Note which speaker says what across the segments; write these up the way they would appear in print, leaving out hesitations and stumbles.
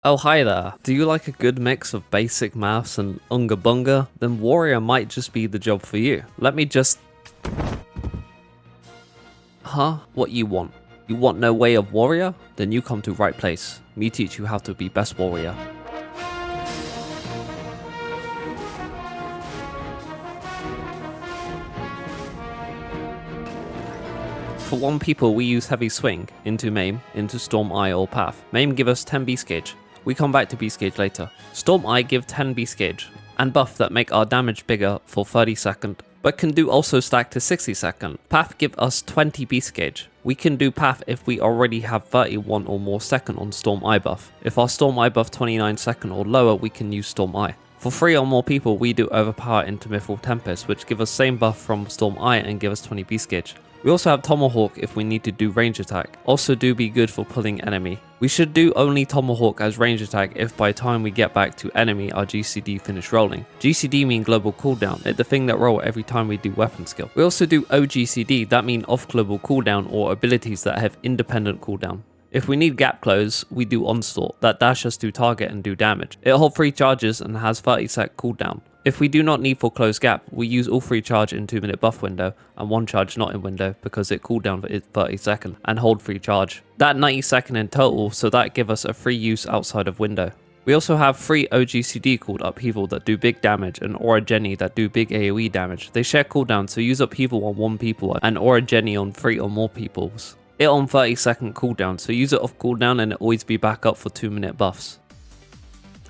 Speaker 1: Oh hi there, do you like a good mix of basic maths and unga bunga? Then Warrior might just be the job for you. Let me just... Huh? What you want? You want no way of Warrior? Then you come to right place. Me teach you how to be best Warrior. For 1 people we use Heavy Swing, into Maim, into Storm Eye or Path. Maim give us 10 Beast Gauge. We come back to Beast Gauge later. Storm Eye give 10 Beast Gauge, and buff that make our damage bigger for 30 second, but can do also stack to 60 second. Path give us 20 Beast Gauge. We can do Path if we already have 31 or more second on Storm Eye buff. If our Storm Eye buff 29 second or lower, we can use Storm Eye. For 3 or more people, we do Overpower into Mithril Tempest, which give us same buff from Storm Eye and give us 20 Beast Gauge. We also have Tomahawk if we need to do range attack. Also do be good for pulling enemy. We should do only Tomahawk as range attack if by the time we get back to enemy our GCD finish rolling. GCD mean global cooldown, it's the thing that roll every time we do weapon skill. We also do OGCD, that mean off global cooldown or abilities that have independent cooldown. If we need gap close, we do Onslaught, that dash us to target and do damage. It holds 3 charges and has 30 sec cooldown. If we do not need for close gap, we use all 3 charge in 2-minute buff window and 1 charge not in window because it cooldown for 30 second and hold 3 charge. That 90 second in total, so that give us a free use outside of window. We also have 3 OGCD called Upheaval that do big damage and Aura Jenny that do big AoE damage. They share cooldown, so use Upheaval on 1 people and Aura Jenny on 3 or more peoples. It on 30 second cooldown, so use it off cooldown and it always be back up for 2-minute buffs.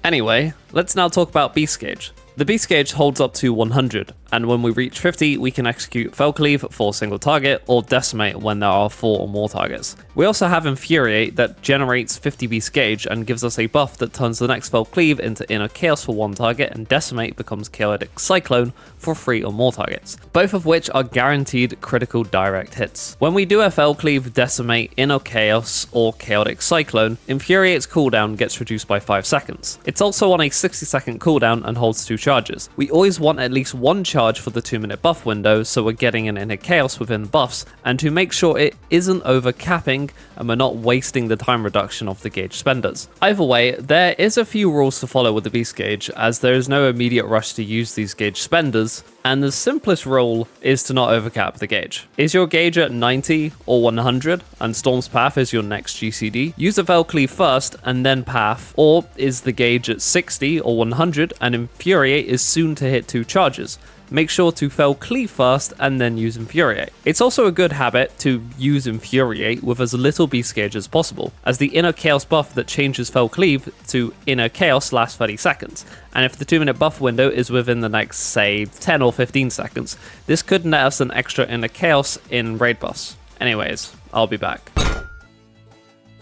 Speaker 1: Anyway, let's now talk about Beast Gauge. The Beast Gauge holds up to 100, and when we reach 50, we can execute Fell Cleave for a single target, or Decimate when there are 4 or more targets. We also have Infuriate that generates 50 Beast Gauge and gives us a buff that turns the next Fell Cleave into Inner Chaos for 1 target, and Decimate becomes Chaotic Cyclone for 3 or more targets, both of which are guaranteed critical direct hits. When we do a Fell Cleave, Decimate, Inner Chaos, or Chaotic Cyclone, Infuriate's cooldown gets reduced by 5 seconds. It's also on a 60-second cooldown and holds 2 charges. We always want at least 1 charge for the 2-minute buff window, so we're getting an Inner Chaos within the buffs, and to make sure it isn't over capping and we're not wasting the time reduction of the gauge spenders. Either way, there is a few rules to follow with the Beast Gauge, as there is no immediate rush to use these gauge spenders, and the simplest rule is to not overcap the gauge. Is your gauge at 90 or 100 and Storm's Path is your next GCD? Use a Fell Cleave first and then Path, or is the gauge at 60 or 100 and Infuriate is soon to hit 2 charges? Make sure to Fell Cleave first and then use Infuriate. It's also a good habit to use Infuriate with as little Beast Gauge as possible, as the Inner Chaos buff that changes Fell Cleave to Inner Chaos lasts 30 seconds, and if the 2-minute buff window is within the next, say, 10 or 15 seconds, this could net us an extra Inner Chaos in raid buffs. Anyways, I'll be back.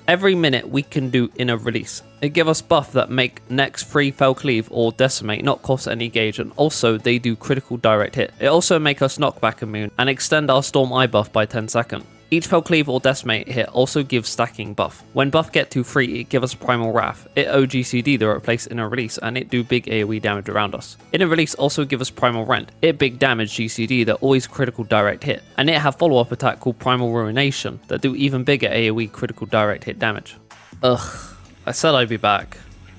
Speaker 1: Every minute we can do Inner Release. It gives us buff that make next 3 Fell Cleave or Decimate not cost any gauge, and also they do critical direct hit. It also make us knockback immune and extend our Storm Eye buff by 10 seconds. Each Fell Cleave or Decimate hit also gives stacking buff. When buff get to 3, it gives us Primal Wrath. It OGCD to replace Inner Release, and it do big AoE damage around us. Inner Release also give us Primal Rend. It big damage GCD that always critical direct hit, and it have follow-up attack called Primal Ruination that do even bigger AoE critical direct hit damage. Ugh, I said I'd be back.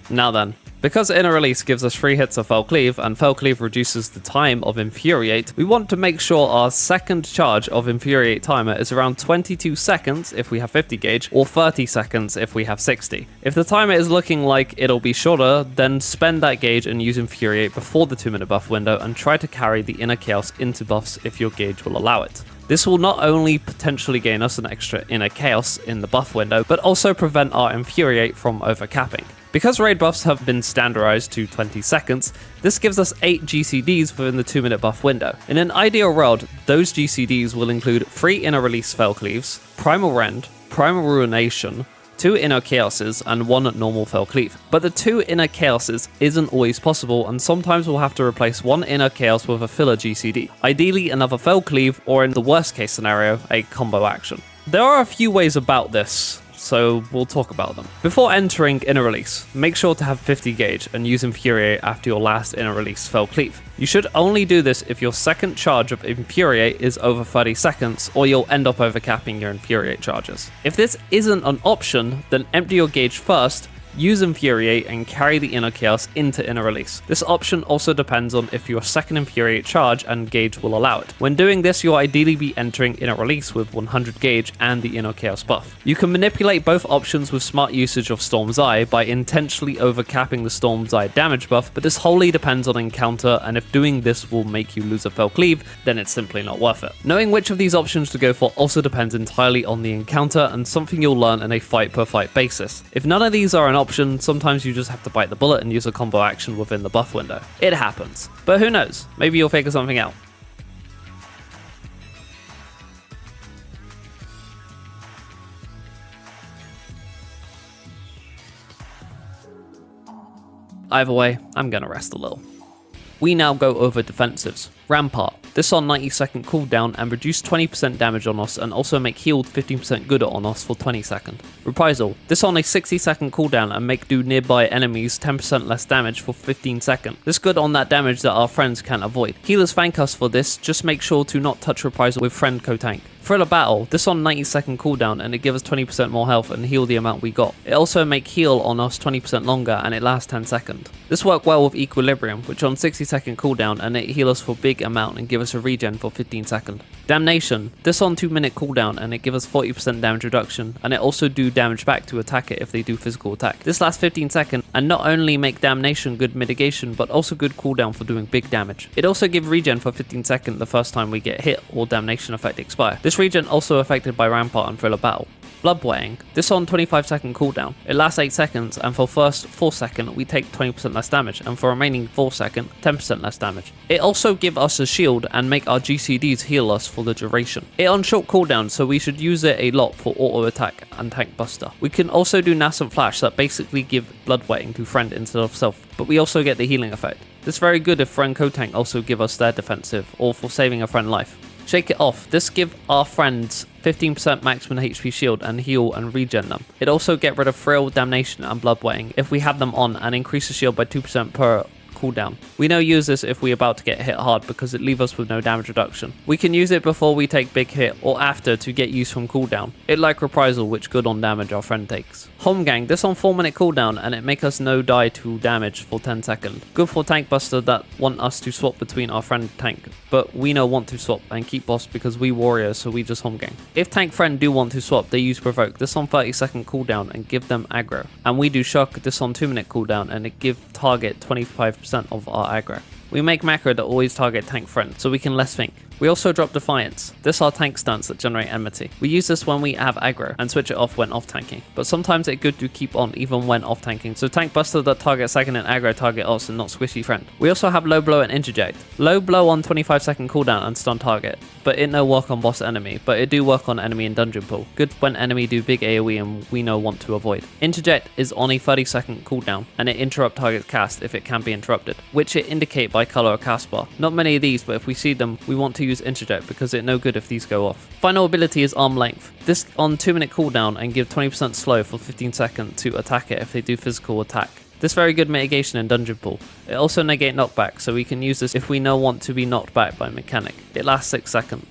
Speaker 1: Now then. Because Inner Release gives us 3 hits of Fell Cleave, and Fell Cleave reduces the time of Infuriate, we want to make sure our second charge of Infuriate timer is around 22 seconds if we have 50 gauge, or 30 seconds if we have 60. If the timer is looking like it'll be shorter, then spend that gauge and use Infuriate before the 2-minute buff window, and try to carry the Inner Chaos into buffs if your gauge will allow it. This will not only potentially gain us an extra Inner Chaos in the buff window, but also prevent our Infuriate from overcapping. Because raid buffs have been standardized to 20 seconds, this gives us 8 GCDs within the 2-minute buff window. In an ideal world, those GCDs will include 3 Inner Release Fell Cleaves, Primal Rend, Primal Ruination, 2 Inner Chaoses, and 1 normal Fell Cleave. But the 2 Inner Chaoses isn't always possible, and sometimes we'll have to replace 1 Inner Chaos with a filler GCD. Ideally another Fell Cleave, or in the worst case scenario, a combo action. There are a few ways about this, so we'll talk about them. Before entering Inner Release, make sure to have 50 gauge and use Infuriate after your last Inner Release Fell Cleave. You should only do this if your second charge of Infuriate is over 30 seconds, or you'll end up overcapping your Infuriate charges. If this isn't an option, then empty your gauge first, use Infuriate and carry the Inner Chaos into Inner Release. This option also depends on if your second Infuriate charge and gauge will allow it. When doing this, you'll ideally be entering Inner Release with 100 gauge and the Inner Chaos buff. You can manipulate both options with smart usage of Storm's Eye by intentionally overcapping the Storm's Eye damage buff, but this wholly depends on encounter, and if doing this will make you lose a Fell Cleave, then it's simply not worth it. Knowing which of these options to go for also depends entirely on the encounter and something you'll learn on a fight per fight basis. If none of these are an option, sometimes you just have to bite the bullet and use a combo action within the buff window. It happens, but who knows, maybe you'll figure something out. Either way, I'm gonna rest a little. We now go over defensives. Rampart. This on 90-second cooldown and reduce 20% damage on us and also make healed 15% good on us for 20 seconds. Reprisal. This on a 60-second cooldown and make do nearby enemies 10% less damage for 15 seconds. This good on that damage that our friends can't avoid. Healers thank us for this, just make sure to not touch Reprisal with friend co-tank. Thrill of Battle, this on 90-second cooldown and it gives us 20% more health and heal the amount we got. It also make heal on us 20% longer and it lasts 10 seconds. This worked well with Equilibrium, which on 60-second cooldown and it heal us for big amount and give us a regen for 15 seconds. Damnation, this on 2-minute cooldown and it gives us 40% damage reduction and it also do damage back to attack it if they do physical attack. This lasts 15 seconds and not only make Damnation good mitigation but also good cooldown for doing big damage. It also give regen for 15 seconds the first time we get hit or Damnation effect expire. This regen also affected by Rampart and Thrill of Battle. Bloodwetting, this on 25-second cooldown. It lasts 8 seconds and for first 4 seconds we take 20% less damage and for remaining 4 seconds 10% less damage. It also give us a shield and make our GCDs heal us for the duration. It on short cooldown so we should use it a lot for auto attack and tank buster. We can also do Nascent Flash that basically give bloodwetting to friend instead of self, but we also get the healing effect. This is very good if friend co-tank also give us their defensive or for saving a friend life. Shake It Off. This give our friends 15% maximum HP shield and heal and regen them. It also get rid of Thrill, Damnation and Bloodwetting if we have them on and increase the shield by 2% per cooldown. We now use this if we're about to get hit hard because it leaves us with no damage reduction. We can use it before we take big hit or after to get use from cooldown. It like Reprisal, which good on damage our friend takes. Home Gang, this on 4-minute cooldown and it make us no die to damage for 10 seconds. Good for tank buster that want us to swap between our friend tank, but we no want to swap and keep boss because we warriors so we just Home Gang. If tank friend do want to swap, they use Provoke, this on 30-second cooldown and give them aggro. And we do Shock, this on 2-minute cooldown and it give target 25% of our aggro. We make macro that always target tank friend so we can less think. We also drop Defiance. This are tank stunts that generate enmity. We use this when we have aggro and switch it off when off tanking, but sometimes it's good to keep on even when off tanking, so tank buster that target second and aggro target us and not squishy friend. We also have Low Blow and Interject. Low Blow on 25-second cooldown and stun target, but it no work on boss enemy, but it do work on enemy in dungeon pool. Good when enemy do big AoE and we no want to avoid. Interject is on a 30-second cooldown and it interrupt target cast if it can be interrupted, which it indicate by color or cast bar. Not many of these, but if we see them, we want to use Interject because it's no good if these go off. Final ability is Arm Length. This on 2-minute cooldown and give 20% slow for 15 seconds to attack it if they do physical attack. This very good mitigation in dungeon pool. It also negate knockback, so we can use this if we no want to be knocked back by mechanic. It lasts 6 seconds.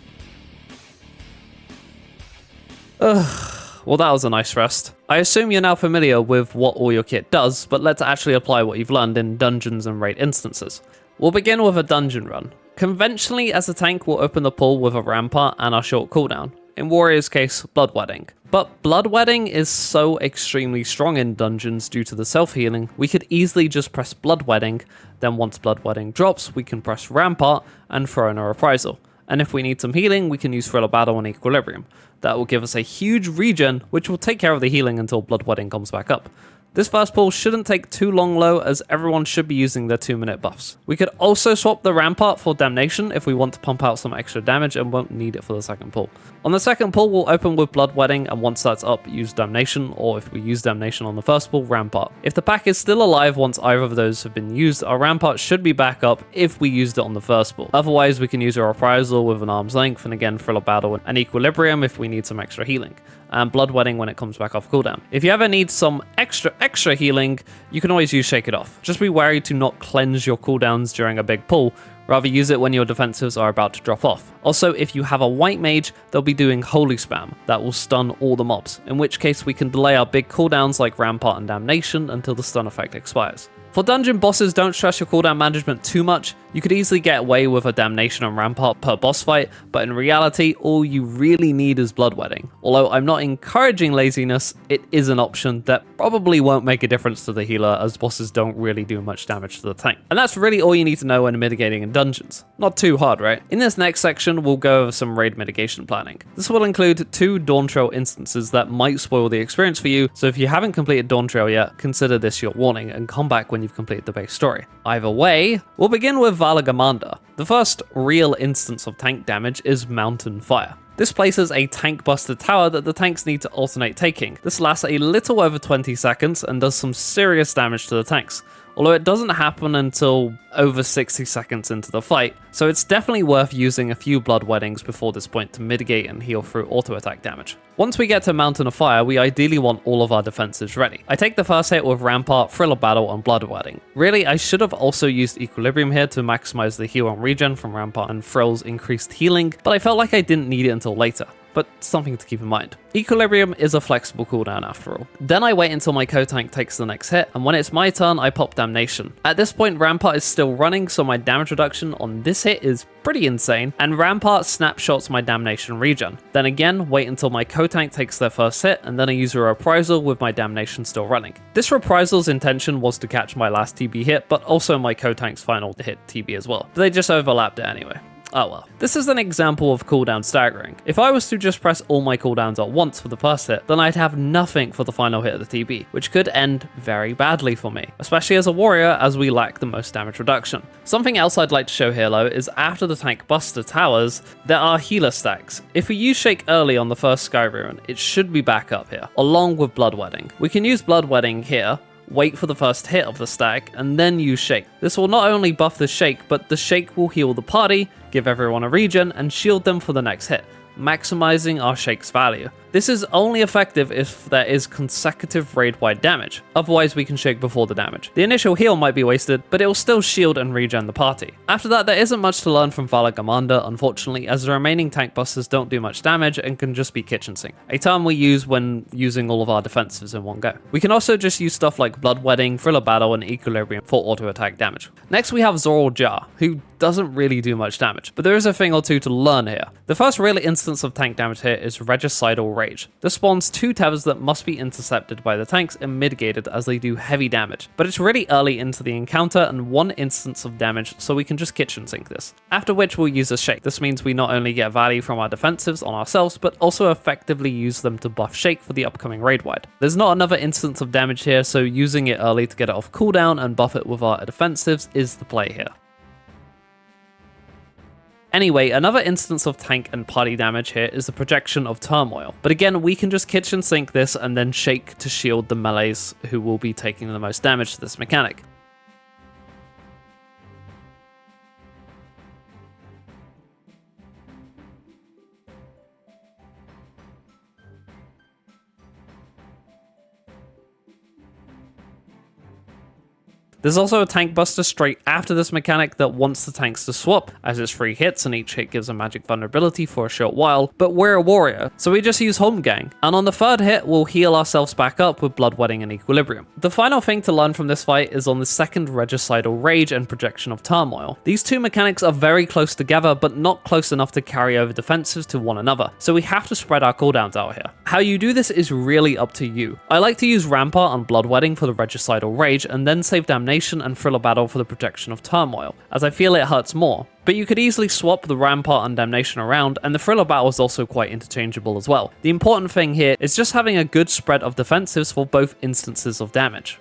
Speaker 1: Well, that was a nice rest. I assume you're now familiar with what all your kit does, but let's actually apply what you've learned in dungeons and raid instances. We'll begin with a dungeon run. Conventionally, as a tank, we'll open the pool with a Rampart and our short cooldown. In Warrior's case, Bloodwetting. But Bloodwetting is so extremely strong in dungeons due to the self-healing, we could easily just press Bloodwetting, then once Bloodwetting drops, we can press Rampart and throw in a Reprisal. And if we need some healing, we can use Thrill of Battle and Equilibrium. That will give us a huge regen, which will take care of the healing until Bloodwetting comes back up. This first pull shouldn't take too long though, as everyone should be using their 2-minute buffs. We could also swap the Rampart for Damnation if we want to pump out some extra damage and won't need it for the second pull. On the second pull, we'll open with Bloodwetting, and once that's up, use Damnation, or if we use Damnation on the first pull, Rampart. If the pack is still alive once either of those have been used, our Rampart should be back up if we used it on the first pull. Otherwise, we can use a Reprisal with an Arm's Length, and again, Thrill of Battle and Equilibrium if we need some extra healing, and Bloodwetting when it comes back off cooldown. If you ever need some extra healing, you can always use Shake It Off. Just be wary to not cleanse your cooldowns during a big pull, Rather use it when your defensives are about to drop off. Also, if you have a white mage, they'll be doing holy spam that will stun all the mobs, in which case we can delay our big cooldowns like Rampart and Damnation until the stun effect expires. For dungeon bosses, don't stress your cooldown management too much. You could easily get away with a Damnation and Rampart per boss fight, but in reality, all you really need is Bloodwedding. Although I'm not encouraging laziness, it is an option that probably won't make a difference to the healer, as bosses don't really do much damage to the tank. And that's really all you need to know when mitigating in dungeons. Not too hard, right? In this next section, we'll go over some raid mitigation planning. This will include 2 Dawntrail instances that might spoil the experience for you, so if you haven't completed Dawntrail yet, consider this your warning and come back when you've completed the base story. Either way, we'll begin with Valagamanda. The first real instance of tank damage is Mountain Fire. This places a tank busted tower that the tanks need to alternate taking. This lasts a little over 20 seconds and does some serious damage to the tanks, although it doesn't happen until over 60 seconds into the fight, so it's definitely worth using a few Bloodweddings before this point to mitigate and heal through auto attack damage. Once we get to Mountain of Fire, we ideally want all of our defenses ready. I take the first hit with Rampart, Thriller Battle, and Bloodwedding. Really, I should have also used Equilibrium here to maximize the heal and regen from Rampart and Thrill's increased healing, but I felt like I didn't need it until later. But something to keep in mind. Equilibrium is a flexible cooldown after all. Then I wait until my co-tank takes the next hit, and when it's my turn, I pop Damnation. At this point, Rampart is still running, so my damage reduction on this hit is pretty insane, and Rampart snapshots my Damnation regen. Then again, wait until my co-tank takes their first hit, and then I use a Reprisal with my Damnation still running. This Reprisal's intention was to catch my last TB hit, but also my co-tank's final hit TB as well. But they just overlapped it anyway. Oh well. This is an example of cooldown staggering. If I was to just press all my cooldowns at once for the first hit, then I'd have nothing for the final hit of the TB, which could end very badly for me, especially as a warrior as we lack the most damage reduction. Something else I'd like to show here though is after the tank buster towers, there are healer stacks. If we use Shake early on the first Sky Rune, it should be back up here, along with Bloodwedding. We can use Bloodwedding here, wait for the first hit of the stack, and then use Shake. This will not only buff the Shake, but the Shake will heal the party, give everyone a regen, and shield them for the next hit, maximizing our Shake's value. This is only effective if there is consecutive raid-wide damage, otherwise we can Shake before the damage. The initial heal might be wasted, but it will still shield and regen the party. After that, there isn't much to learn from Valagamanda, unfortunately, as the remaining tank busters don't do much damage and can just be kitchen sink, a term we use when using all of our defensives in one go. We can also just use stuff like Bloodwedding, Thriller Battle, and Equilibrium for auto attack damage. Next we have Zoral Jar, who doesn't really do much damage, but there is a thing or two to learn here. The first real instance of tank damage here is Regicidal Rage. This spawns 2 tethers that must be intercepted by the tanks and mitigated as they do heavy damage, but it's really early into the encounter and 1 instance of damage, so we can just kitchen sink this. After which we'll use a Shake. This means we not only get value from our defensives on ourselves, but also effectively use them to buff Shake for the upcoming raid wide. There's not another instance of damage here, so using it early to get it off cooldown and buff it with our defensives is the play here. Anyway, another instance of tank and party damage here is the projection of Turmoil. But again, we can just kitchen sink this and then Shake to shield the melees who will be taking the most damage to this mechanic. There's also a tank buster straight after this mechanic that wants the tanks to swap, as it's 3 hits and each hit gives a magic vulnerability for a short while, but we're a warrior, so we just use Holmgang, and on the 3rd hit we'll heal ourselves back up with Bloodwedding and Equilibrium. The final thing to learn from this fight is on the 2nd Regicidal Rage and Projection of Turmoil. These 2 mechanics are very close together, but not close enough to carry over defensives to one another, so we have to spread our cooldowns out here. How you do this is really up to you. I like to use Rampart and Bloodwedding for the Regicidal Rage, and then save Damnation and Thriller Battle for the Projection of Turmoil, as I feel it hurts more. But you could easily swap the Rampart and Damnation around, and the Thriller Battle is also quite interchangeable as well. The important thing here is just having a good spread of defensives for both instances of damage.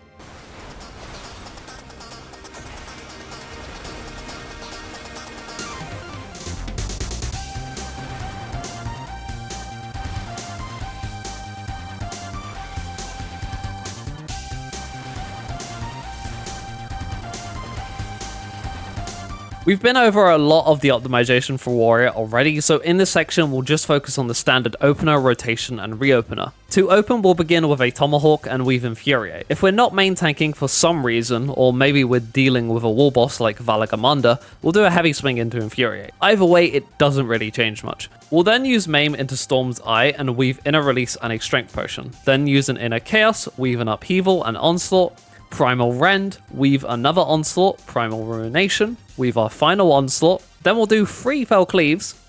Speaker 1: We've been over a lot of the optimization for Warrior already, so in this section we'll just focus on the standard opener, rotation, and reopener. To open, we'll begin with a Tomahawk and weave Infuriate. If we're not main tanking for some reason, or maybe we're dealing with a wall boss like Valagamanda, we'll do a heavy swing into Infuriate. Either way, it doesn't really change much. We'll then use Maim into Storm's Eye and weave Inner Release and a Strength Potion. Then use an Inner Chaos, weave an Upheaval and Onslaught, Primal Rend, weave another Onslaught, Primal Ruination, weave our final Onslaught, then we'll do 3 Fell Cleaves,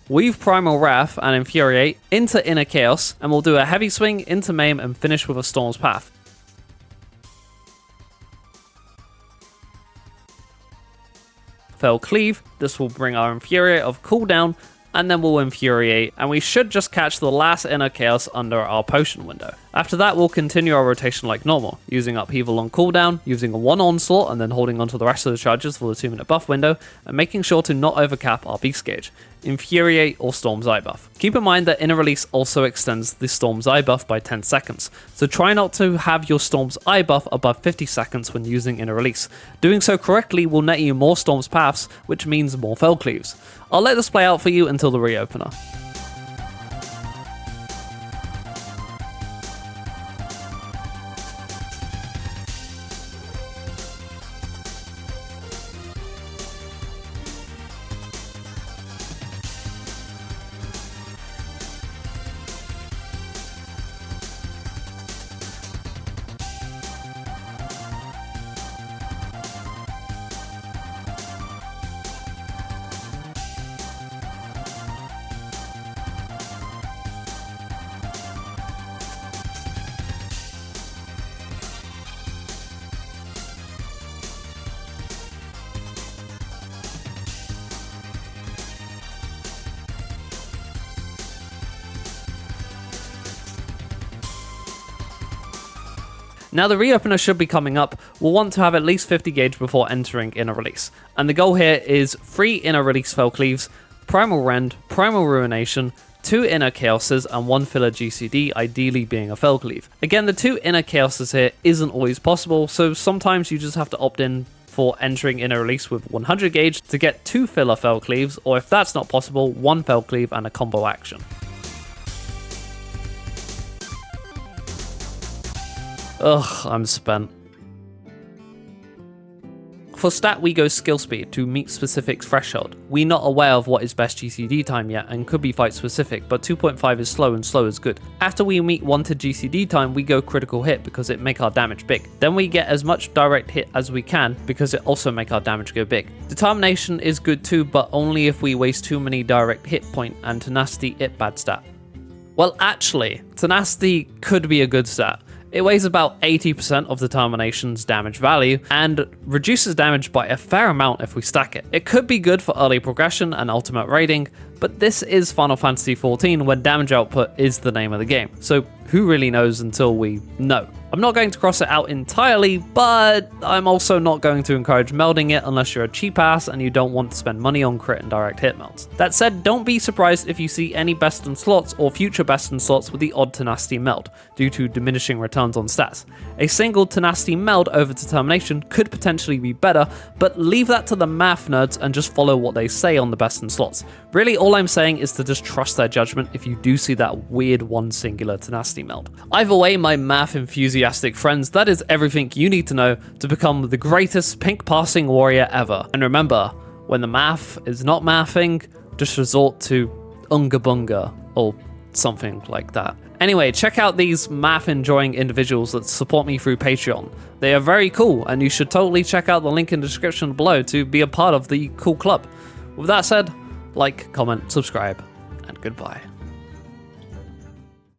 Speaker 1: weave Primal Wrath and Infuriate into Inner Chaos, and we'll do a heavy swing into Maim and finish with a Storm's Path. Fell Cleave, this will bring our Infuriate of cooldown, and then we'll Infuriate, and we should just catch the last Inner Chaos under our potion window. After that, we'll continue our rotation like normal, using Upheaval on cooldown, using a 1 Onslaught, and then holding onto the rest of the charges for the 2-minute buff window, and making sure to not overcap our beast gauge, Infuriate or Storm's Eye buff. Keep in mind that Inner Release also extends the Storm's Eye buff by 10 seconds, so try not to have your Storm's Eye buff above 50 seconds when using Inner Release. Doing so correctly will net you more Storm's Paths, which means more Fell Cleaves. I'll let this play out for you until the reopener. Now the reopener should be coming up. We'll want to have at least 50 gauge before entering Inner Release. And the goal here is 3 Inner Release Fell Cleaves, Primal Rend, Primal Ruination, 2 Inner Chaoses, and 1 filler GCD, ideally being a Fell Cleave. Again, the 2 Inner Chaoses here isn't always possible, so sometimes you just have to opt in for entering Inner Release with 100 gauge to get 2 filler Fell Cleaves, or if that's not possible, 1 Fell Cleave and a combo action. Ugh, I'm spent. For stat, we go skill speed to meet specific threshold. We're not aware of what is best GCD time yet and could be fight specific, but 2.5 is slow and slow is good. After we meet wanted GCD time, we go critical hit because it make our damage big. Then we get as much direct hit as we can because it also make our damage go big. Determination is good too, but only if we waste too many direct hit point, and tenacity it bad stat. Well, actually, tenacity could be a good stat. It weighs about 80% of Determination's damage value and reduces damage by a fair amount if we stack it. It could be good for early progression and ultimate raiding, but this is Final Fantasy XIV where damage output is the name of the game, so who really knows until we know. I'm not going to cross it out entirely, but I'm also not going to encourage melding it unless you're a cheap ass and you don't want to spend money on crit and direct hit melds. That said, don't be surprised if you see any best in slots or future best in slots with the odd tenacity meld, due to diminishing returns on stats. A single tenacity meld over determination could potentially be better, but leave that to the math nerds and just follow what they say on the best in slots. Really, all I'm saying is to just trust their judgment if you do see that weird one singular tenacity meld. Either way, my math enthusiastic friends, that is everything you need to know to become the greatest pink passing warrior ever. And remember, when the math is not mathing, just resort to Unga Bunga or something like that. Anyway, check out these math enjoying individuals that support me through Patreon. They are very cool, and you should totally check out the link in the description below to be a part of the cool club. With that said, like, comment, subscribe, and goodbye.